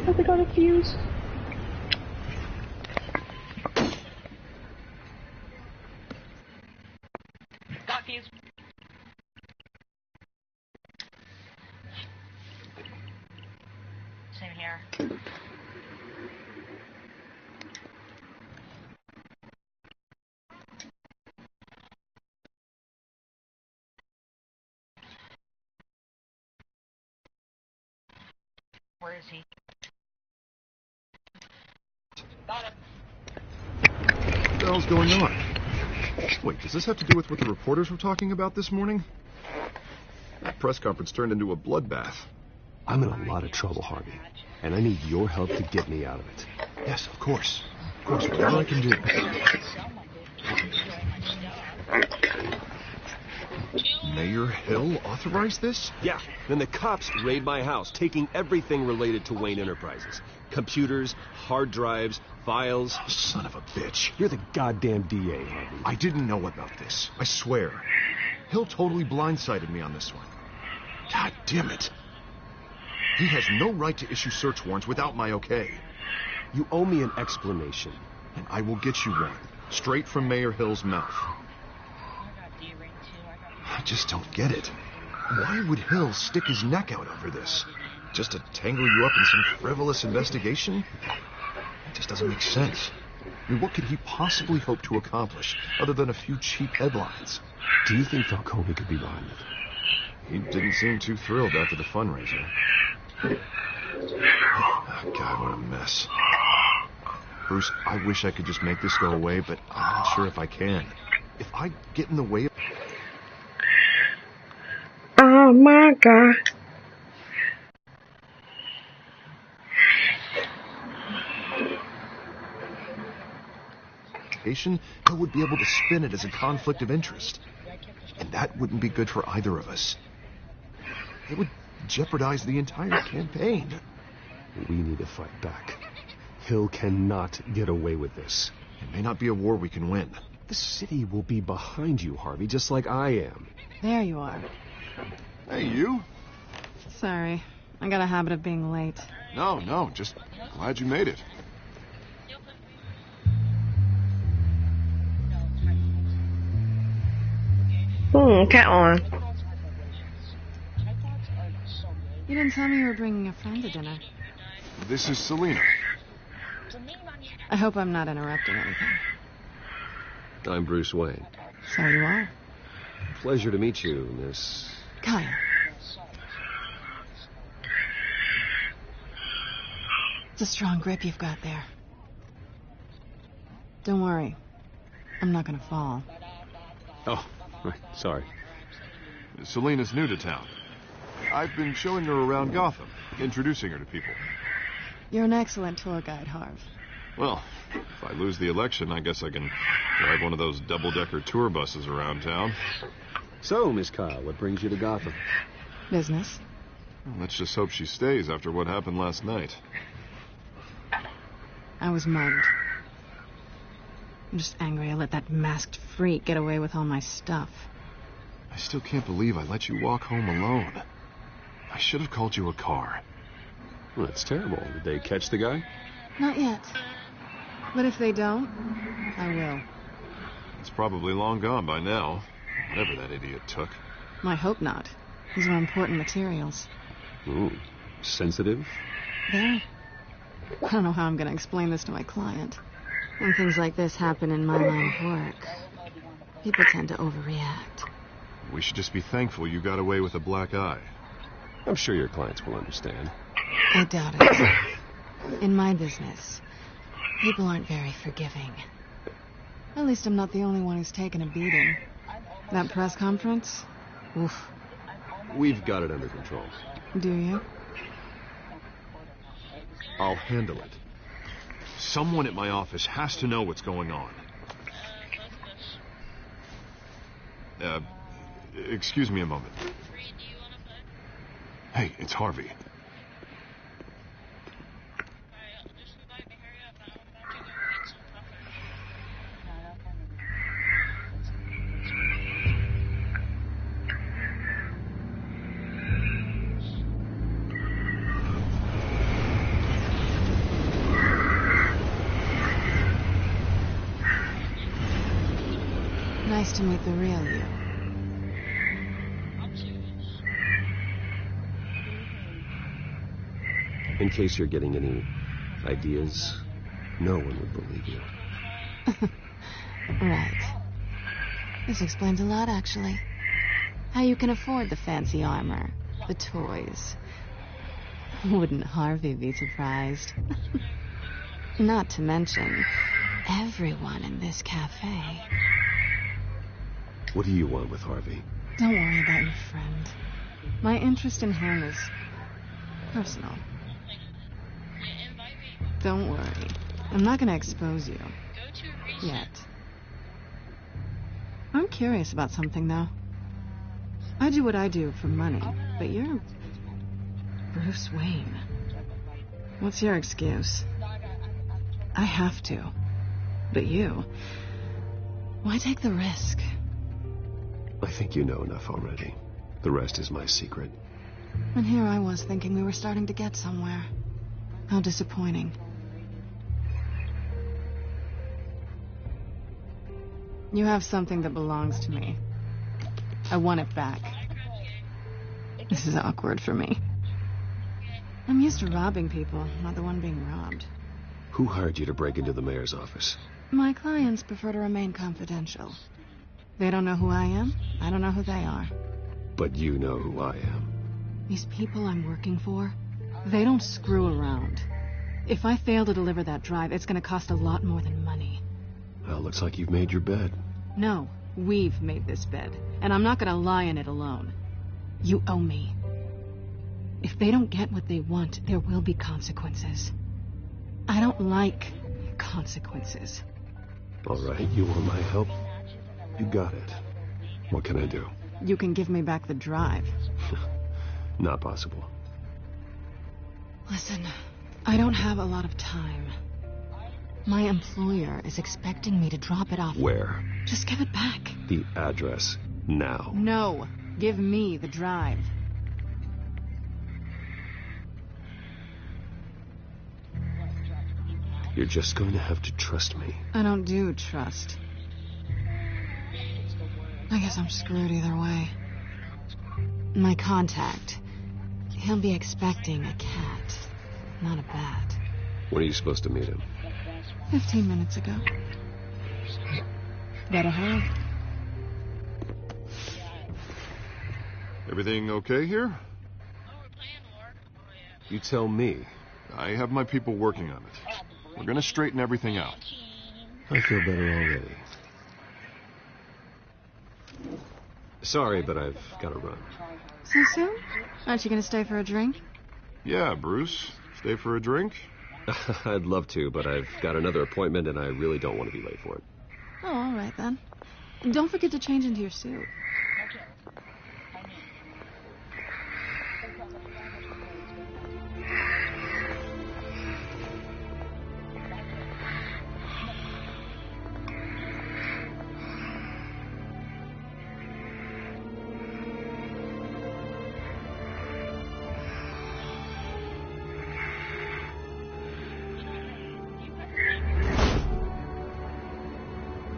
Have they got a fuse? Got fuse. Same here. Where is he? Got him. What the hell's going on? Wait, does this have to do with what the reporters were talking about this morning? That press conference turned into a bloodbath. I'm in a lot of trouble, Harvey, and I need your help to get me out of it. Yes, of course. Of course, whatever I can do. Mayor Hill authorized this? Yeah, then the cops raid my house, taking everything related to Wayne Enterprises. Computers, hard drives, files. Oh, son of a bitch. You're the goddamn DA, Harvey. I didn't know about this. I swear. Hill totally blindsided me on this one. God damn it. He has no right to issue search warrants without my okay. You owe me an explanation. And I will get you one. Straight from Mayor Hill's mouth. I just don't get it. Why would Hill stick his neck out over this? Just to tangle you up in some frivolous investigation? It just doesn't make sense. I mean, what could he possibly hope to accomplish other than a few cheap headlines? Do you think Falcone could be behind it? He didn't seem too thrilled after the fundraiser. Oh, God, what a mess. Bruce, I wish I could just make this go away, but I'm not sure if I can. If I get in the way of... Oh my God. Hill would be able to spin it as a conflict of interest. And that wouldn't be good for either of us. It would jeopardize the entire campaign. We need to fight back. Hill cannot get away with this. It may not be a war we can win. The city will be behind you, Harvey, just like I am. There you are. Hey, you? Sorry. I got a habit of being late. No, just glad you made it. Cat on. You didn't tell me you were bringing a friend to dinner. This is Selena. I hope I'm not interrupting anything. I'm Bruce Wayne. So you are. Pleasure to meet you, Miss... Kyle. It's a strong grip you've got there. Don't worry. I'm not gonna fall. Oh, right, sorry. Selena's new to town. I've been showing her around Gotham, introducing her to people. You're an excellent tour guide, Harv. Well, if I lose the election, I guess I can drive one of those double-decker tour buses around town. So, Miss Kyle, what brings you to Gotham? Business. Well, let's just hope she stays after what happened last night. I was mugged. I'm just angry I let that masked freak get away with all my stuff. I still can't believe I let you walk home alone. I should have called you a car. Well, that's terrible. Did they catch the guy? Not yet. But if they don't, I will. It's probably long gone by now. Whatever that idiot took. I hope not. These are important materials. Ooh, sensitive? Very. I don't know how I'm going to explain this to my client. When things like this happen in my line of work, people tend to overreact. We should just be thankful you got away with a black eye. I'm sure your clients will understand. I doubt it. In my business, people aren't very forgiving. At least I'm not the only one who's taken a beating. That press conference? Oof. We've got it under control. Do you? I'll handle it. Someone at my office has to know what's going on. Excuse me a moment. Hey, it's Harvey. Nice to meet the real you. In case you're getting any ideas, no one would believe you. Right. This explains a lot, actually. How you can afford the fancy armor, the toys. Wouldn't Harvey be surprised? Not to mention, everyone in this cafe. What do you want with Harvey? Don't worry about your friend. My interest in him is personal. Don't worry. I'm not going to expose you. Yet. I'm curious about something, though. I do what I do for money, but you're Bruce Wayne. What's your excuse? I have to. But you... why take the risk? I think you know enough already. The rest is my secret. And here I was thinking we were starting to get somewhere. How disappointing. You have something that belongs to me. I want it back. This is awkward for me. I'm used to robbing people, not the one being robbed. Who hired you to break into the mayor's office? My clients prefer to remain confidential. They don't know who I am. I don't know who they are. But you know who I am. These people I'm working for, they don't screw around. If I fail to deliver that drive, it's going to cost a lot more than money. Well, looks like you've made your bed. No, we've made this bed, and I'm not going to lie in it alone. You owe me. If they don't get what they want, there will be consequences. I don't like consequences. All right, you want my help? You got it. What can I do? You can give me back the drive. Not possible. Listen, I don't have a lot of time. My employer is expecting me to drop it off. Where? Just give it back. The address. Now. No, give me the drive. You're just going to have to trust me. I don't do trust. I guess I'm screwed either way. My contact. He'll be expecting a cat, not a bat. When are you supposed to meet him? 15 minutes ago. Better hurry. Everything okay here? You tell me. I have my people working on it. We're gonna straighten everything out. I feel better already. Sorry, but I've got to run. So soon? Aren't you going to stay for a drink? Yeah, Bruce. Stay for a drink? I'd love to, but I've got another appointment and I really don't want to be late for it. Oh, all right then. Don't forget to change into your suit.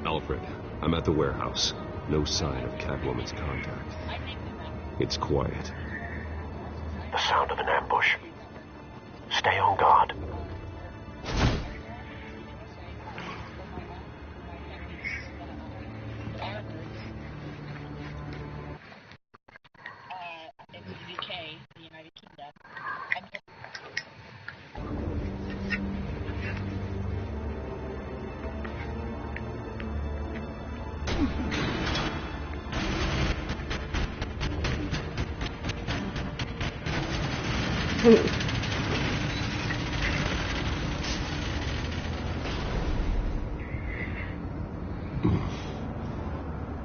Alfred, I'm at the warehouse. No sign of Catwoman's contact. It's quiet. The sound of an ambush. Stay on guard. In the UK, the United Kingdom.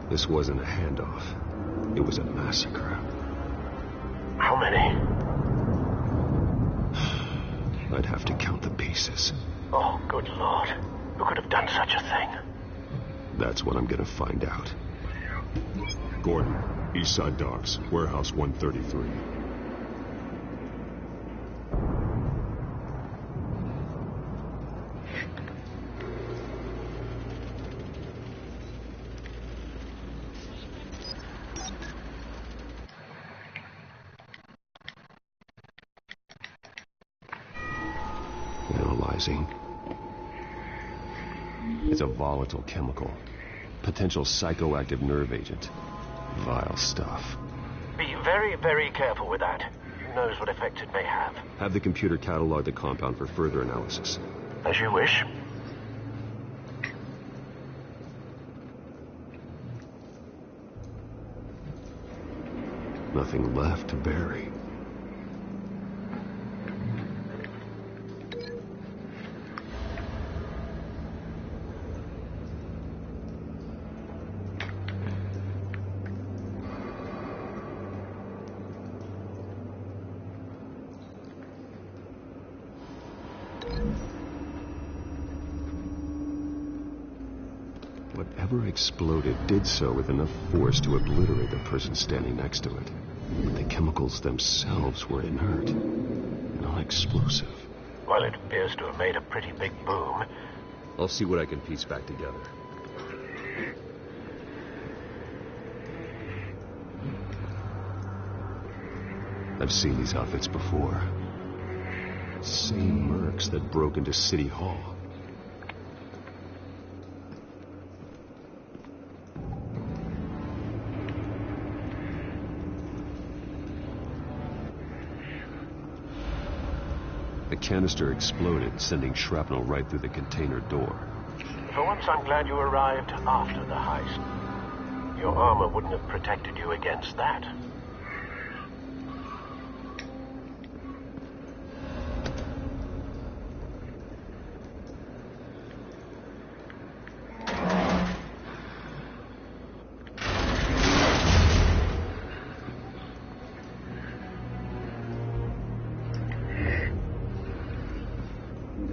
This wasn't a handoff. It was a massacre. How many? I'd have to count the pieces. Oh, good Lord. Who could have done such a thing? That's what I'm gonna find out. Gordon, East Side Docks, Warehouse 133. compromising. It's a volatile chemical. Potential psychoactive nerve agent. Vile stuff. Be very, very careful with that. Who knows what effect it may have. Have the computer catalog the compound for further analysis. As you wish. Nothing left to bury. Whatever exploded did so with enough force to obliterate the person standing next to it. But the chemicals themselves were inert, non-explosive. Well, it appears to have made a pretty big boom. I'll see what I can piece back together. I've seen these outfits before. Same mercs that broke into City Hall. The canister exploded, sending shrapnel right through the container door. For once, I'm glad you arrived after the heist. Your armor wouldn't have protected you against that.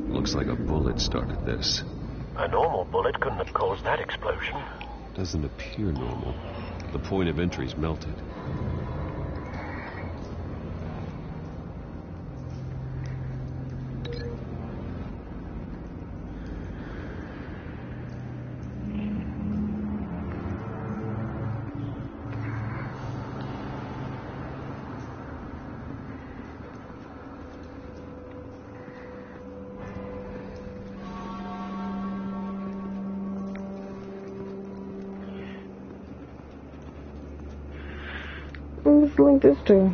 Looks like a bullet started this. A normal bullet couldn't have caused that explosion. Doesn't appear normal. The point of entry's melted. Let's link this to.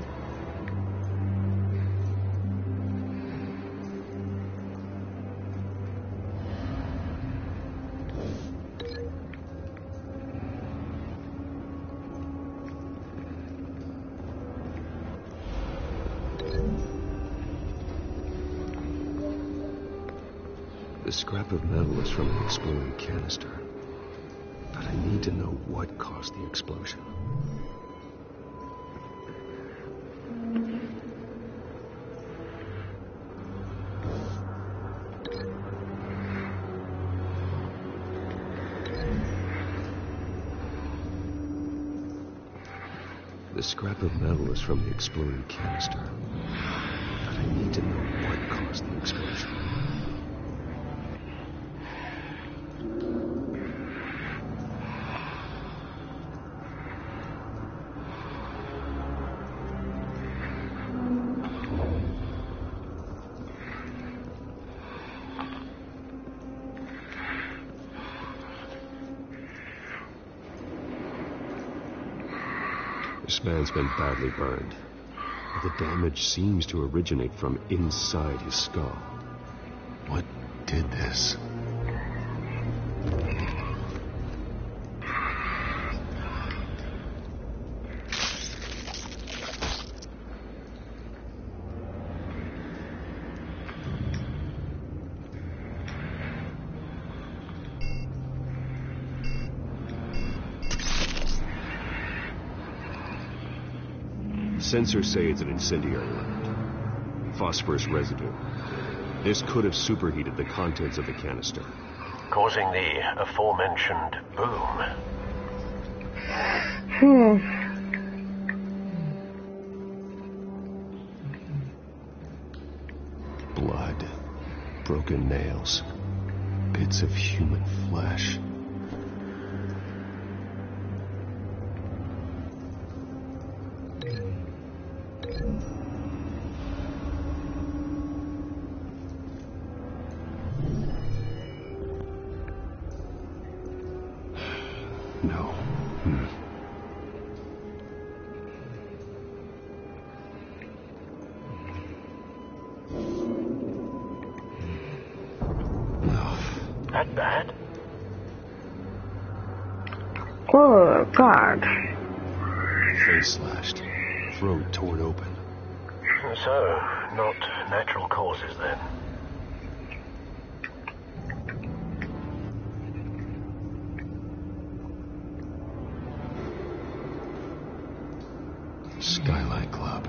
The scrap of metal is from an exploding canister. But I need to know what caused the explosion. The scrap of metal is from the exploding canister. But I need to know what caused the explosion. This man's been badly burned. The damage seems to originate from inside his skull. What did this? Sensors say it's an incendiary liquid. Phosphorus residue. This could have superheated the contents of the canister, Causing the aforementioned boom. Blood. Broken nails. Bits of human flesh. That bad? Oh, God. Face slashed, throat torn open. So, not natural causes then. Skyline Club.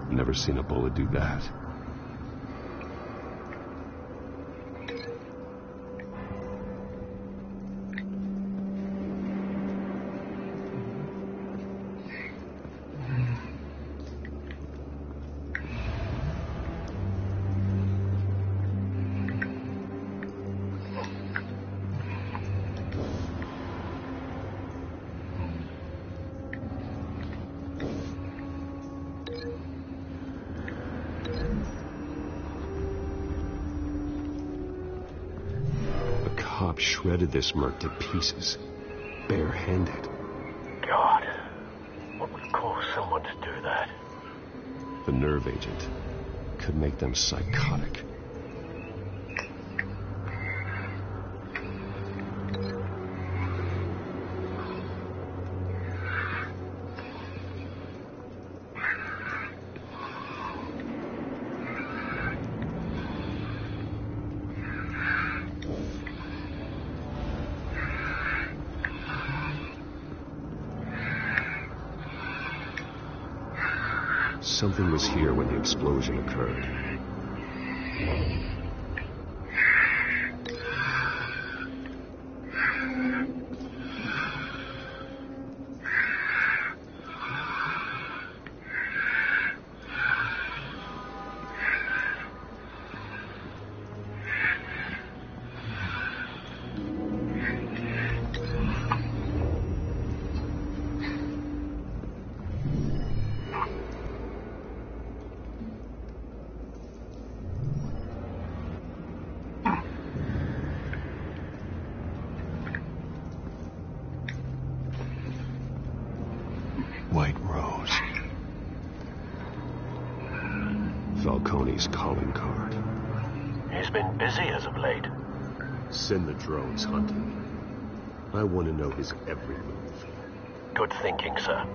Never seen a bullet do that. Cop shredded this merc to pieces, barehanded. God, what would cause someone to do that? The nerve agent could make them psychotic. Something was here when the explosion occurred. White Rose. Falcone's calling card. He's been busy as of late. Send the drones hunting. I want to know his every move. Good thinking, sir.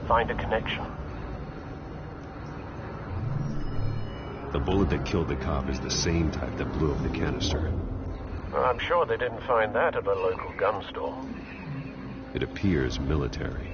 Find a connection. The bullet that killed the cop is the same type that blew up the canister. I'm sure they didn't find that at a local gun store. It appears military.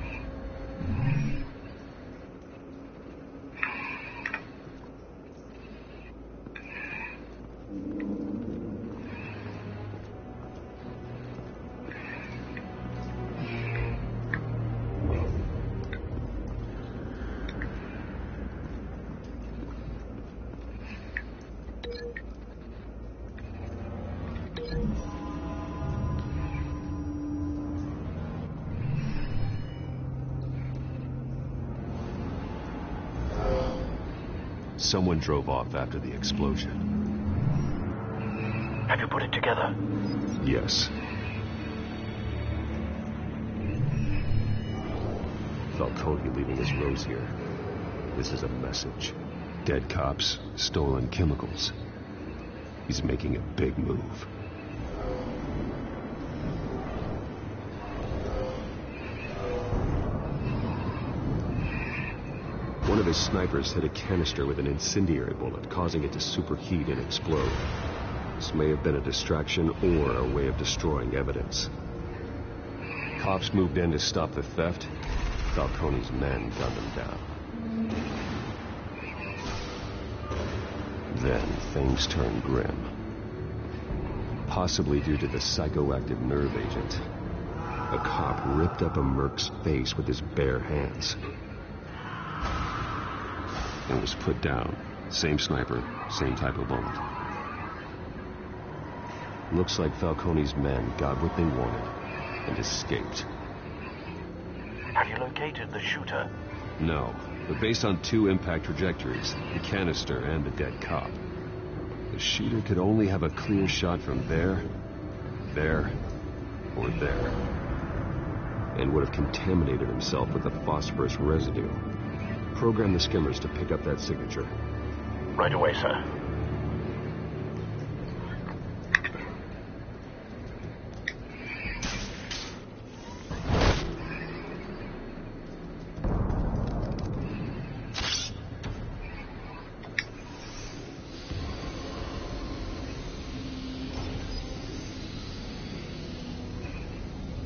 Someone drove off after the explosion. Have you put it together? Yes. Falcone leaving his rose here. This is a message. Dead cops, stolen chemicals. He's making a big move. One of his snipers hit a canister with an incendiary bullet, causing it to superheat and explode. This may have been a distraction or a way of destroying evidence. Cops moved in to stop the theft. Falcone's men gunned him down. Then things turned grim. Possibly due to the psychoactive nerve agent. A cop ripped up a merc's face with his bare hands. And was put down. Same sniper, same type of bullet. Looks like Falcone's men got what they wanted and escaped. Have you located the shooter? No, but based on 2 impact trajectories, the canister and the dead cop, the shooter could only have a clear shot from there, or there, and would have contaminated himself with the phosphorus residue. Program the skimmers to pick up that signature. Right away, sir.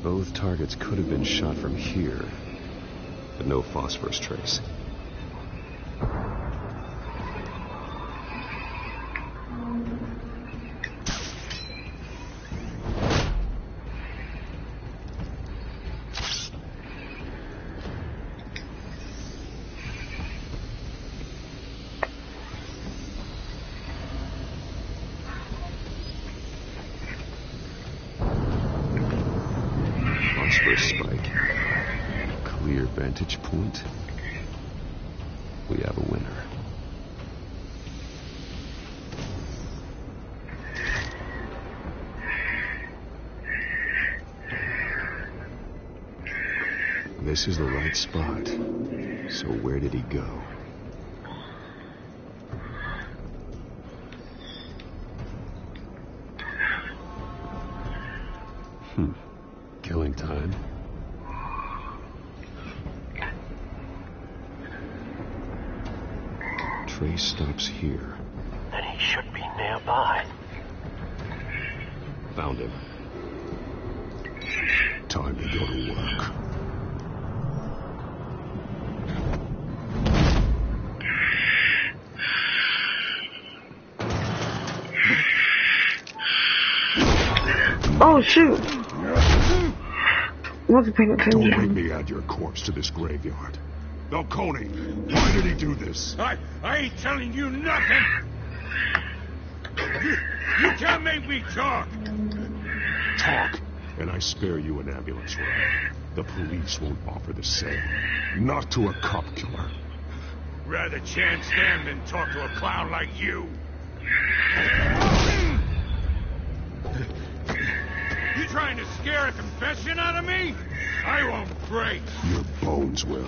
Both targets could have been shot from here, but no phosphorus trace. Phosphorus spike. Clear vantage point. We have a winner. This is the right spot. So where did he go? Killing time. Trace stops here. Then he should be nearby. Found him. Time to go to work. Oh, shoot. Wasn't paying Don't make attention. me add your corpse to this graveyard. Falcone, why did he do this? I ain't telling you nothing. You can't make me talk. Talk, and I spare you an ambulance ride. The police won't offer the same. Not to a cop killer. Rather chance them than talk to a clown like you. You trying to scare a confession out of me? I won't break. Your bones will.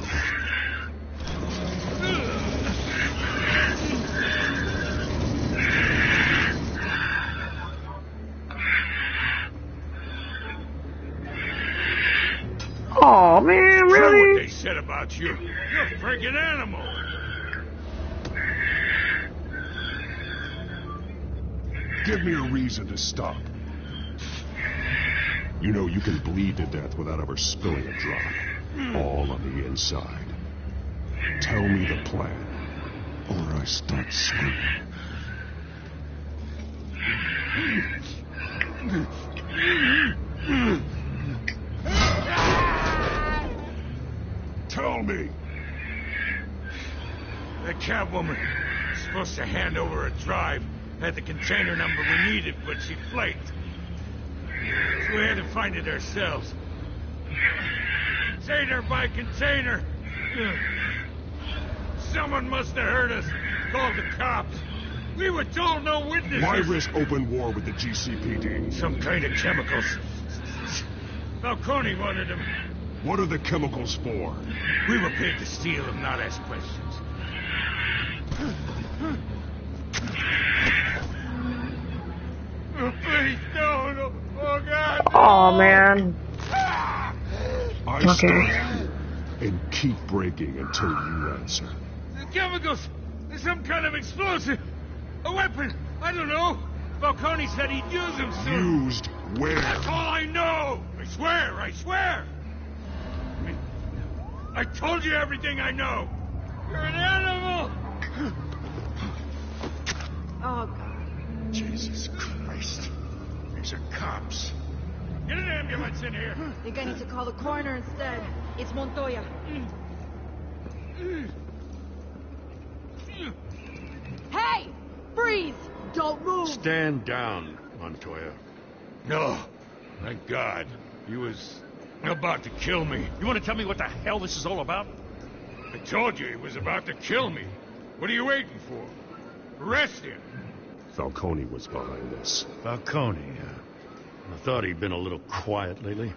Oh man, Heard what really? they said about you. You're a friggin' animal. Give me a reason to stop. You know you can bleed to death without ever spilling a drop. All on the inside. Tell me the plan, or I start screaming. Tell me. The Catwoman is supposed to hand over a drive Had the container number we needed, but she flaked. So we had to find it ourselves. Container by container. Someone must have heard us. Called the cops. We were told no witnesses. Why risk open war with the GCPD? Some kind of chemicals. Falcone wanted them. What are the chemicals for? We were paid to steal them, not ask questions. Oh, please, no. Oh, God. No. Oh, man. I Okay. start and keep breaking until you answer. The chemicals. There's some kind of explosive. A weapon. I don't know. Falcone said he'd use them soon. Used where? That's all I know. I swear. I told you everything I know. You're an animal. Oh, God. Jesus Christ. These are cops. Get an ambulance in here. I think I need to call the coroner instead. It's Montoya. Hey! Freeze! Don't move! Stand down, Montoya. No. Thank God. He was about to kill me. You want to tell me what the hell this is all about? I told you he was about to kill me. What are you waiting for? Arrest him. Falcone was behind this. Falcone, I thought he'd been a little quiet lately.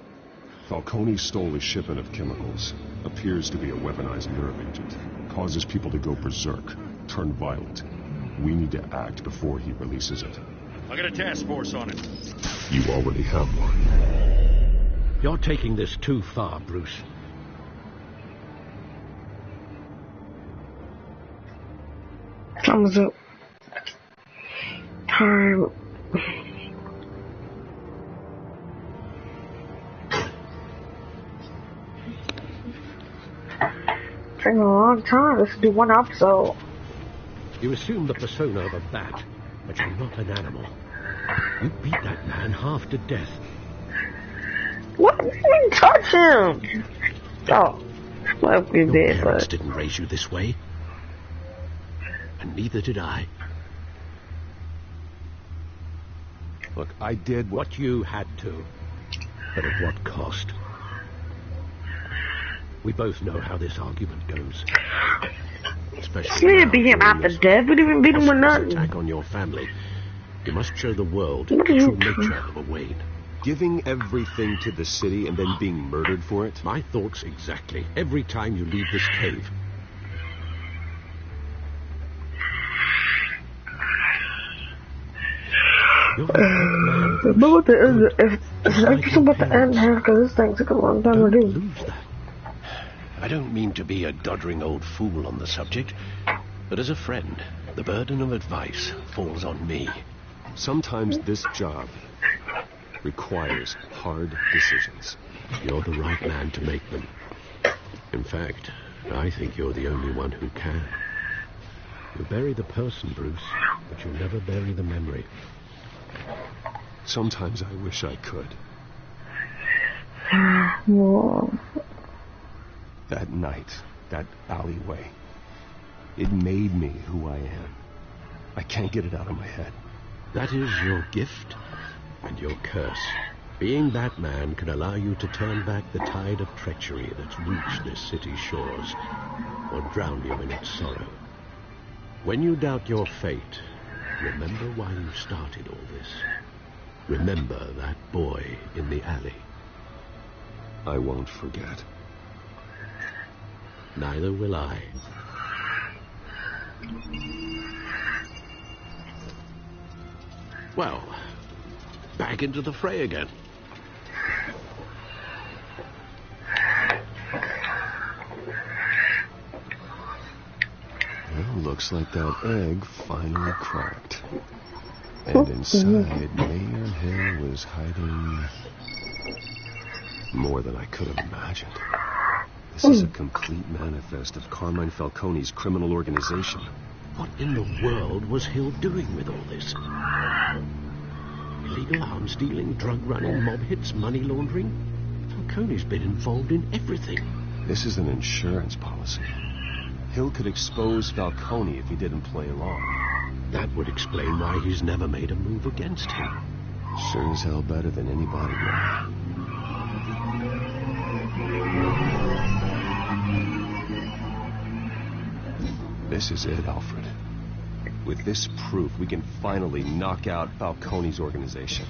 Falcone stole a shipment of chemicals. Appears to be a weaponized nerve agent. Causes people to go berserk, turn violent. We need to act before he releases it. I got a task force on it. You already have one. You're taking this too far, Bruce. Thumbs up. Time. Taking a long time. Let's do one episode. You assume the persona of a bat, but you're not an animal. You beat that man half to death. What? You didn't touch him. Oh, well, you Your did, parents but didn't raise you this way. And neither did I. Look, I did What you had to, but at what cost? We both know how this argument goes. Especially we didn't now, beat him during after this death. We didn't even beat him with auspicious nothing. attack on your family. You must show the world the What true are you- nature of a Wayne. giving everything to the city and then being murdered for it. My thoughts exactly. Every time you leave this cave. You're the man, Bruce. But what the end? If everything but the end, because this thing took a long time to Don't do. lose that. I don't mean to be a doddering old fool on the subject, but as a friend, the burden of advice falls on me. Sometimes this job requires hard decisions. You're the right man to make them. In fact, I think you're the only one who can. You bury the person, Bruce, but you never bury the memory. Sometimes I wish I could. Whoa. That night, that alleyway, it made me who I am. I can't get it out of my head. That is your gift and your curse. Being Batman can allow you to turn back the tide of treachery that's reached this city's shores, or drown you in its sorrow. When you doubt your fate, remember why you started all this. Remember that boy in the alley. I won't forget. Neither will I. Well, back into the fray again. Well, looks like that egg finally cracked. And inside, Mayor Hill was hiding more than I could have imagined. This is a complete manifest of Carmine Falcone's criminal organization. What in the world was Hill doing with all this? Illegal arms dealing, drug running, mob hits, money laundering? Falcone's been involved in everything. This is an insurance policy. Hill could expose Falcone if he didn't play along. That would explain why he's never made a move against him. Sure as hell better than any bodyguard. This is it, Alfred. With this proof, we can finally knock out Falcone's organization.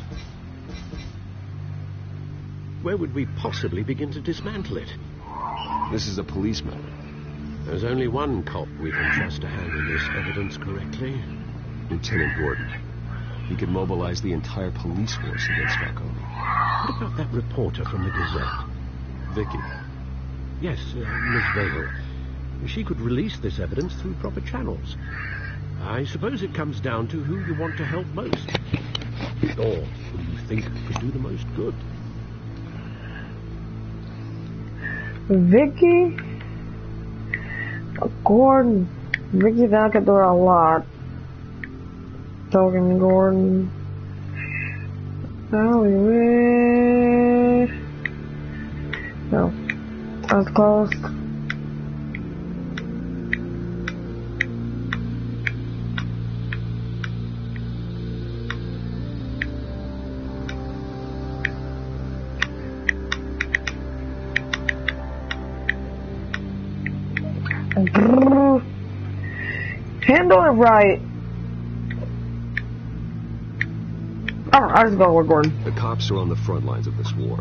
Where would we possibly begin to dismantle it? This is a police matter. There's only one cop we can trust to handle this evidence correctly. Lieutenant Gordon. He could mobilize the entire police force against Falcone. What about that reporter from the Gazette? Vicky. Yes, Miss Vale. She could release this evidence through proper channels. I suppose it comes down to who you want to help most. Or who you think could do the most good. Vicky? Gordon. Vicky that could do a lot. Talking Gordon. Oh, yeah. No. That's closed. Handle it right. I'll just go with Gordon. The cops are on the front lines of this war.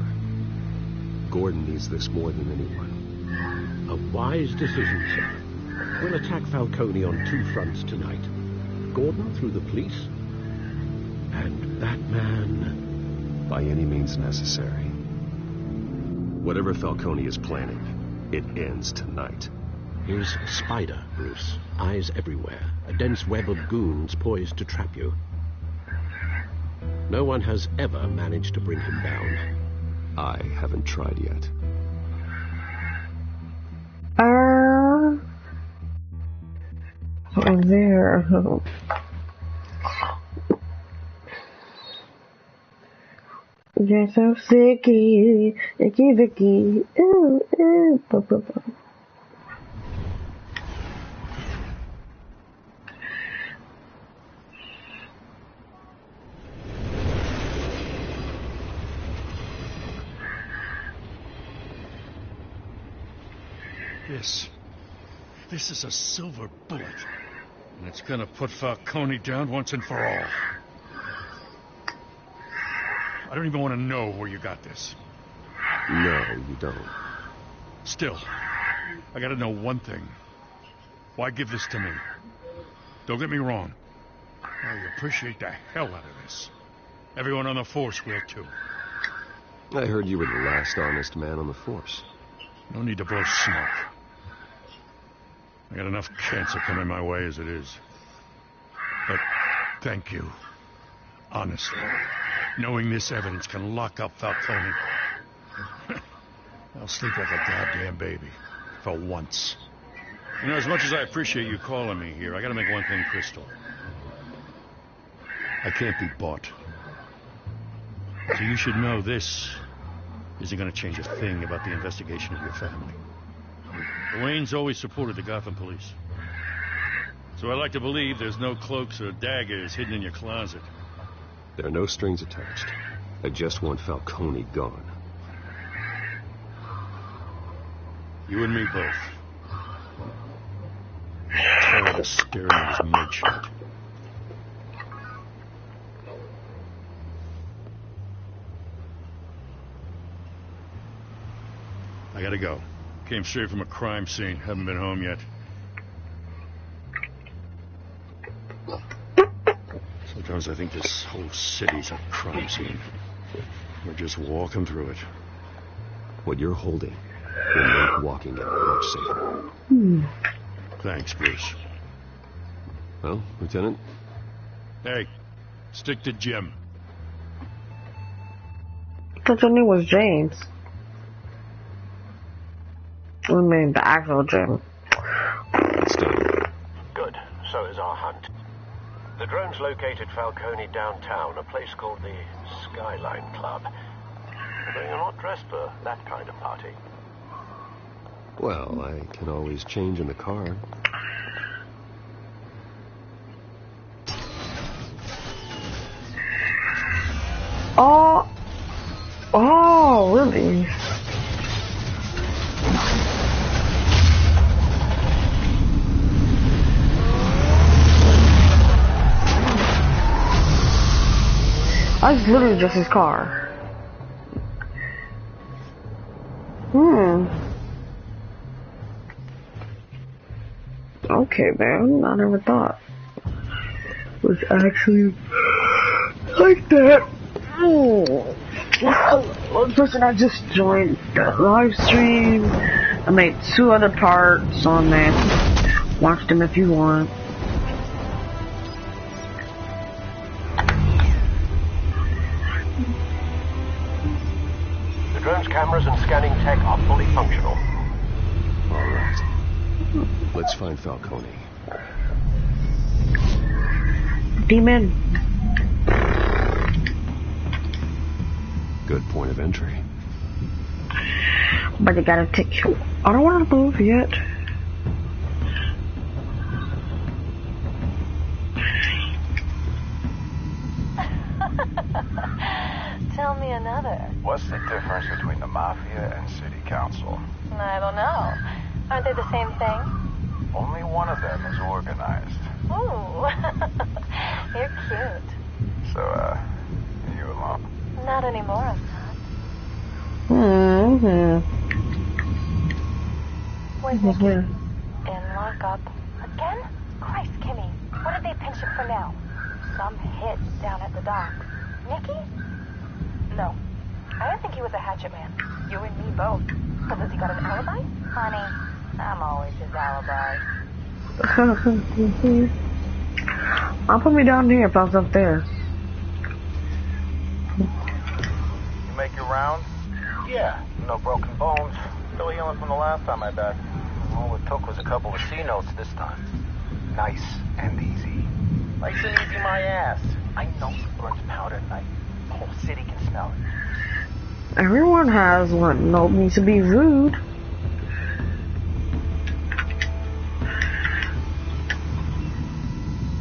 Gordon needs this more than anyone. A wise decision, sir. We'll attack Falcone on two fronts tonight. Gordon through the police, and that man... by any means necessary. Whatever Falcone is planning, it ends tonight. Here's Spider, Bruce. Eyes everywhere. A dense web of goons poised to trap you. No one has ever managed to bring him down. I haven't tried yet. There. You're so sicky, icky vicky. Ooh, ooh, blah, blah, blah. This is a silver bullet. And it's gonna put Falcone down once and for all. I don't even want to know where you got this. No, you don't. Still, I gotta know one thing. Why give this to me? Don't get me wrong. I appreciate the hell out of this. Everyone on the force will too. I heard you were the last honest man on the force. No need to blow smoke. I got enough cancer coming my way as it is. But thank you. Honestly. Knowing this evidence can lock up Falcone. I'll sleep like a goddamn baby. For once. You know, as much as I appreciate you calling me here, I gotta make one thing crystal. I can't be bought. So you should know this isn't gonna change a thing about the investigation of your family. Wayne's always supported the Gotham police. So I like to believe there's no cloaks or daggers hidden in your closet. There are no strings attached. I just want Falcone gone. You and me both. Tired of staring at his mugshot. I gotta go. Came straight from a crime scene. Haven't been home yet. Sometimes I think this whole city's a crime scene. We're just walking through it. What you're holding will make walking it much safer. Thanks, Bruce. Well, Lieutenant? Hey, stick to Jim. I thought your name was James. I mean, the actual Jim. It's done. Good. So is our hunt. The drones located Falcone downtown, a place called the Skyline Club. Although you're not dressed for that kind of party. Well, I can always change in the car. Oh, oh, really? That's literally just his car. Okay, man. I never thought it was actually like that. One person I just joined the live stream. I made 2 other parts on there. Watch them if you want. The drone's cameras and scanning tech are fully functional. All right. Let's find Falcone. Demon. Good point of entry. But you gotta take you. I don't want to move yet. Tell me another. What's the difference between the Mafia and City Council? I don't know. Aren't they the same thing? Only one of them is organized. Ooh. You're cute. So, you alone? Not anymore, I'm not. Where's Nicky? In lockup. Again? Christ, Kimmy. What did they pinch him for now? Some hit down at the docks. Nicky? No. I didn't think he was a hatchet man. You and me both. So does he got an alibi? Honey, I'm always his alibi. I'll put me down here if I was up there. You make your rounds? Yeah. No broken bones. Still healing from the last time I died. All it took was a couple of C notes this time. Nice and easy. Nice and easy my ass. I know he burns powder at night. The whole city can smell it. Everyone has one. No need to be rude.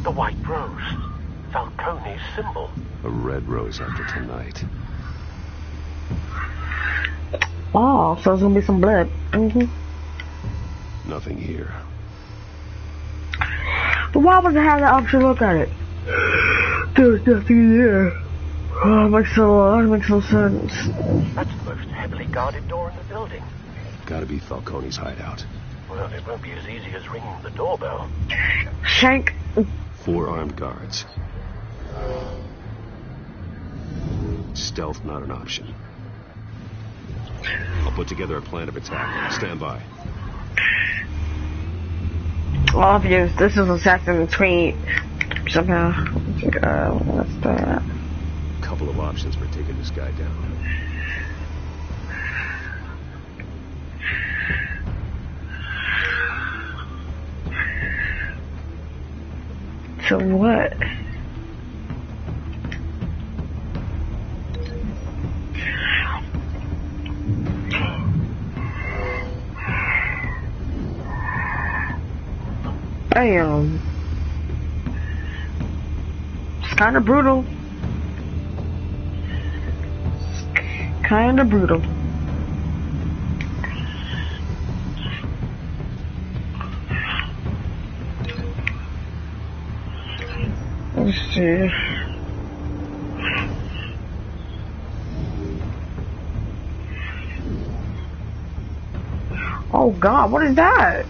The white rose. Falcone's symbol. A red rose after tonight. Oh, so it's gonna be some blood. Nothing here. But why would they have the option to look at it? There's nothing there. Oh, that makes no sense. That's the most heavily guarded door in the building. Gotta be Falcone's hideout. Well, it won't be as easy as ringing the doorbell. Shank. 4 armed guards. Stealth not an option. I'll put together a plan of attack. Stand by. Obvious. This is Assassin's Creed. Somehow. What's that? Couple of options for taking this guy down. So what? Damn. It's kind of brutal. Kind of brutal. Let's see. Oh God, what is that?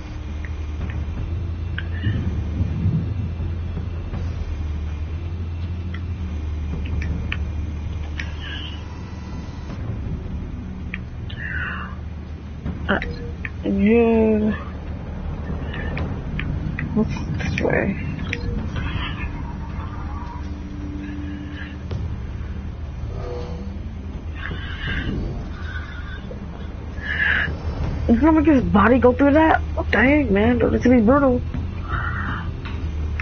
Yeah. What's this way? You gonna make his body go through that? Oh, dang, man, this is brutal.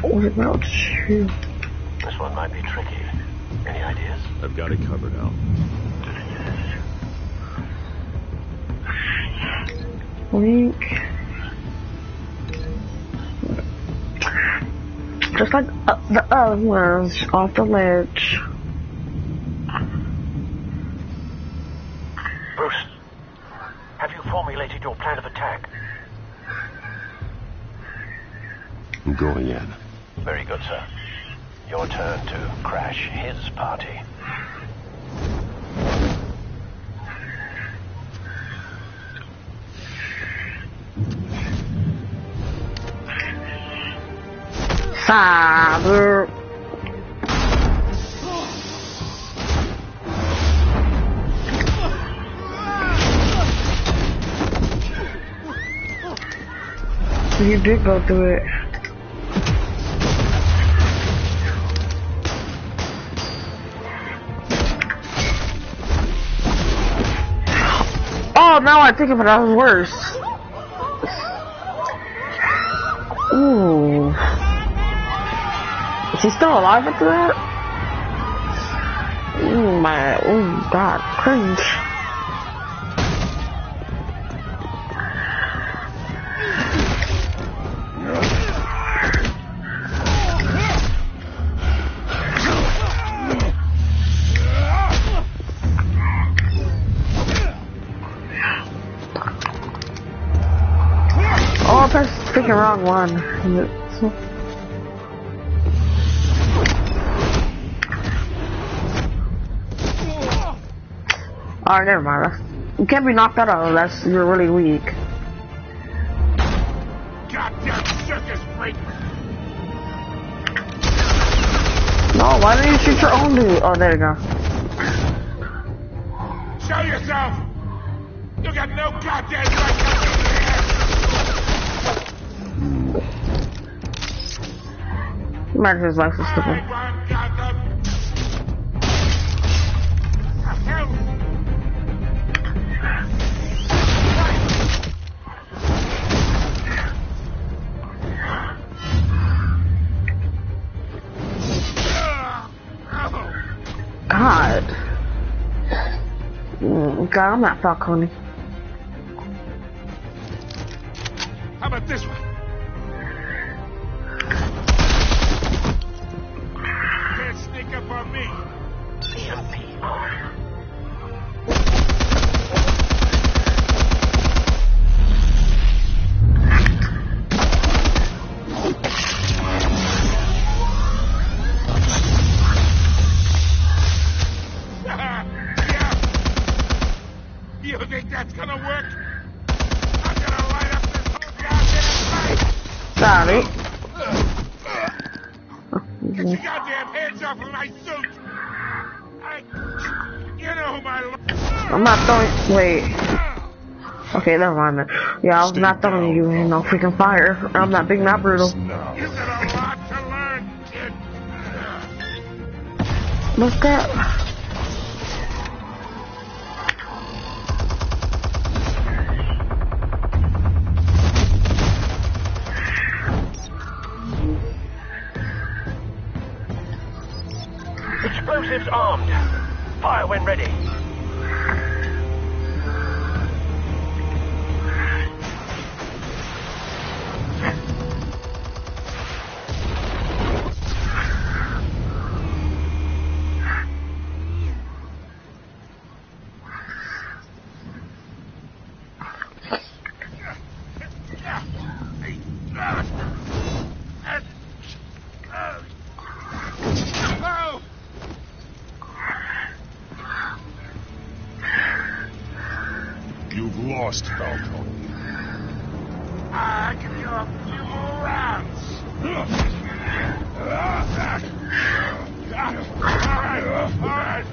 Oh, it melts you. This one might be tricky. Any ideas? I've got it covered, Al. Link. Just like the other ones off the ledge. Bruce, have you formulated your plan of attack? I'm going in. Very good, sir. Your turn to crash his party. Father. You did go through it. Oh, now I think of it, that was worse. Ooh. Is he still alive after that? Ooh, oh god, cringe. Oh, I pressed the freaking wrong one. Alright, never mind. You can't be knocked out of unless you're really weak. Goddamn circus freak! No, why didn't you shoot your own dude? Oh, there you go. Show yourself! You got no goddamn right to be here! Imagine his life is stupid. God. God, I'm not Falcone. How about this one? Can't sneak up on me. EMP on. You think that's gonna work? I'm gonna light up this whole goddamn place! Sorry. Get your goddamn hands off of my suit! You know who my... I'm not throwing. Wait. Okay, never mind then. Yeah, I was not throwing you in no freaking fire. I'm not big, not brutal. You got a lot to learn, kid. What's that? Explosives armed. Fire when ready. You've lost, Falcone. I'll give you a few more rounds. Alright.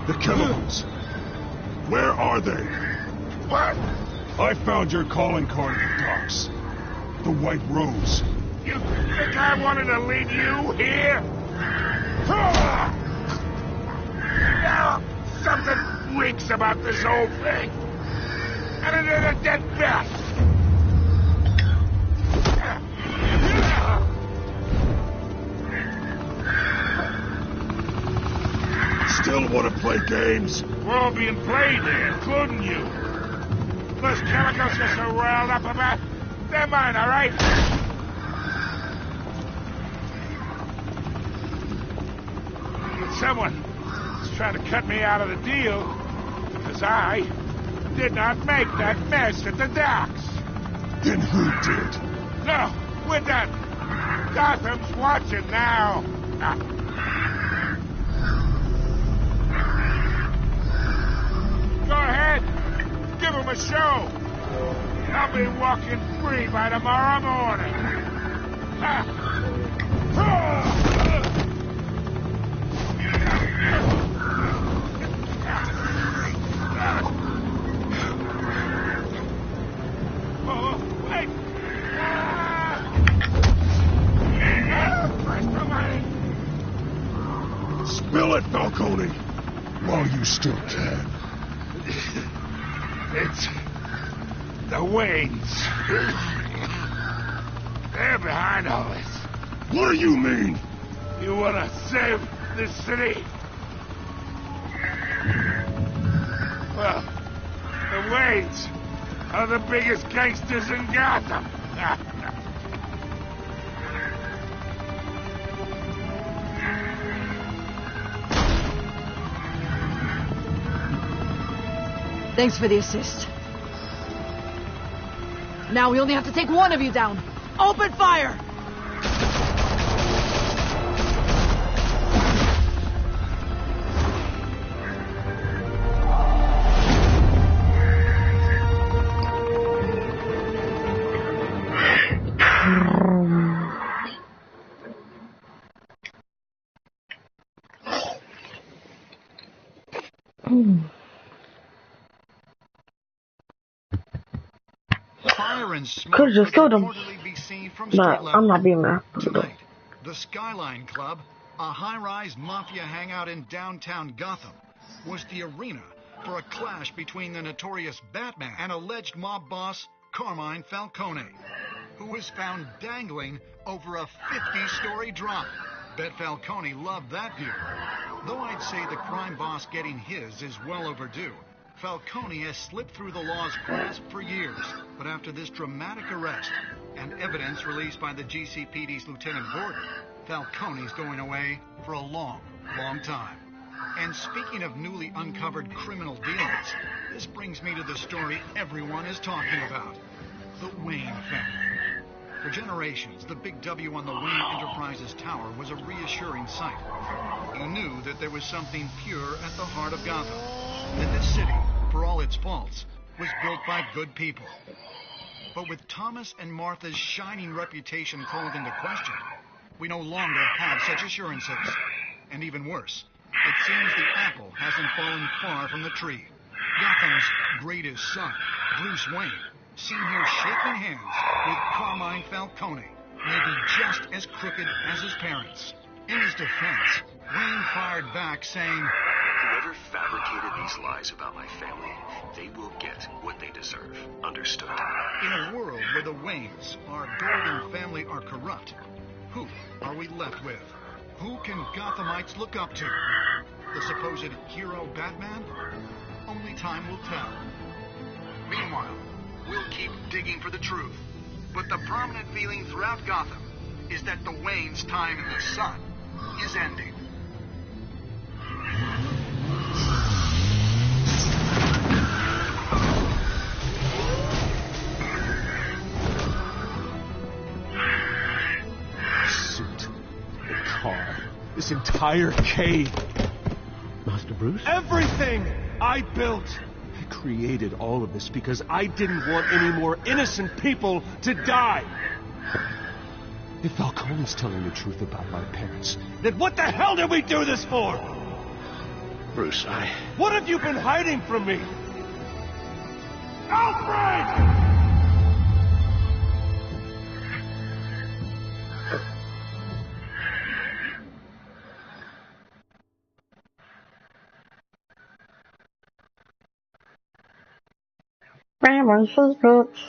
The chemicals. Where are they? What? I found your calling card at the docks. The White Rose. You think I wanted to leave you here? Now, something reeks about this whole thing. And it is a dead bat. Still want to play games? We're all being played here, including you. Those chemicals you're so riled up about, they're mine, all right? Someone is trying to cut me out of the deal. 'Cause I did not make that mess at the docks. Then who did? No, we're done. Gotham's watching now. Go ahead. Give him a show. I'll be walking free by tomorrow morning. Wait! Spill it, Falcone! While you still can. It's the Waynes. They're behind all this. What do you mean? You want to save this city? Well, the Waynes are the biggest gangsters in Gotham. Thanks for the assist. Now we only have to take one of you down. Open fire! Fire and smoke Could've just killed him. reportedly be seen from But street level. I'm not being that. Tonight, the Skyline Club, a high-rise mafia hangout in downtown Gotham, was the arena for a clash between the notorious Batman and alleged mob boss Carmine Falcone, who was found dangling over a 50-story drop. Bet Falcone loved that view. Though I'd say the crime boss getting his is well overdue, Falcone has slipped through the law's grasp for years. But after this dramatic arrest and evidence released by the GCPD's Lieutenant Gordon, Falcone's going away for a long, long time. And speaking of newly uncovered criminal dealings, this brings me to the story everyone is talking about: the Wayne family. For generations, the big W on the Wayne Enterprises Tower was a reassuring sight. You knew that there was something pure at the heart of Gotham, that this city, for all its faults, was built by good people. But with Thomas and Martha's shining reputation called into question, we no longer have such assurances. And even worse, it seems the apple hasn't fallen far from the tree. Gotham's greatest son, Bruce Wayne, seen here shaking hands with Carmine Falcone, may be just as crooked as his parents. In his defense, Wayne fired back saying, "Whoever fabricated these lies about my family, they will get what they deserve. Understood?" in a world where the Waynes, our golden family, are corrupt, who are we left with? Who can Gothamites look up to? The supposed hero Batman? Only time will tell. Meanwhile, we'll keep digging for the truth. But the prominent feeling throughout Gotham is that the Waynes' time in the sun is ending. Suit, the car, this entire cave. Master Bruce? Everything I built. I created all of this because I didn't want any more innocent people to die. If Falcone's telling the truth about my parents, then what the hell did we do this for? Bruce, What have you been hiding from me? Alfred! Grandma's books.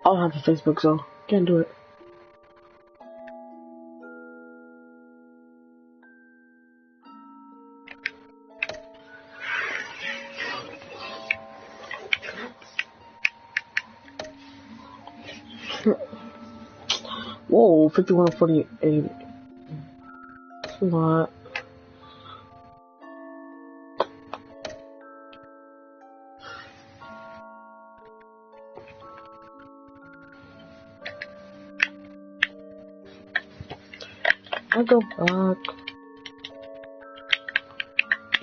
I don't have a Facebook, so can't do it. Whoa, 5148. That's a lot. I go back.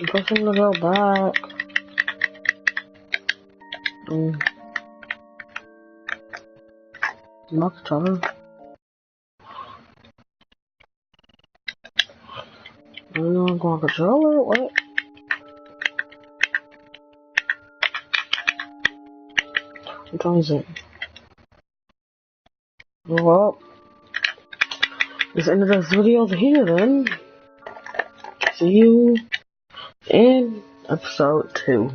I'm pushing to go back. Mark Tyler. I don't know, I'm going to controller. What? What time is it? Well, this end of this video here then. See you in episode 2.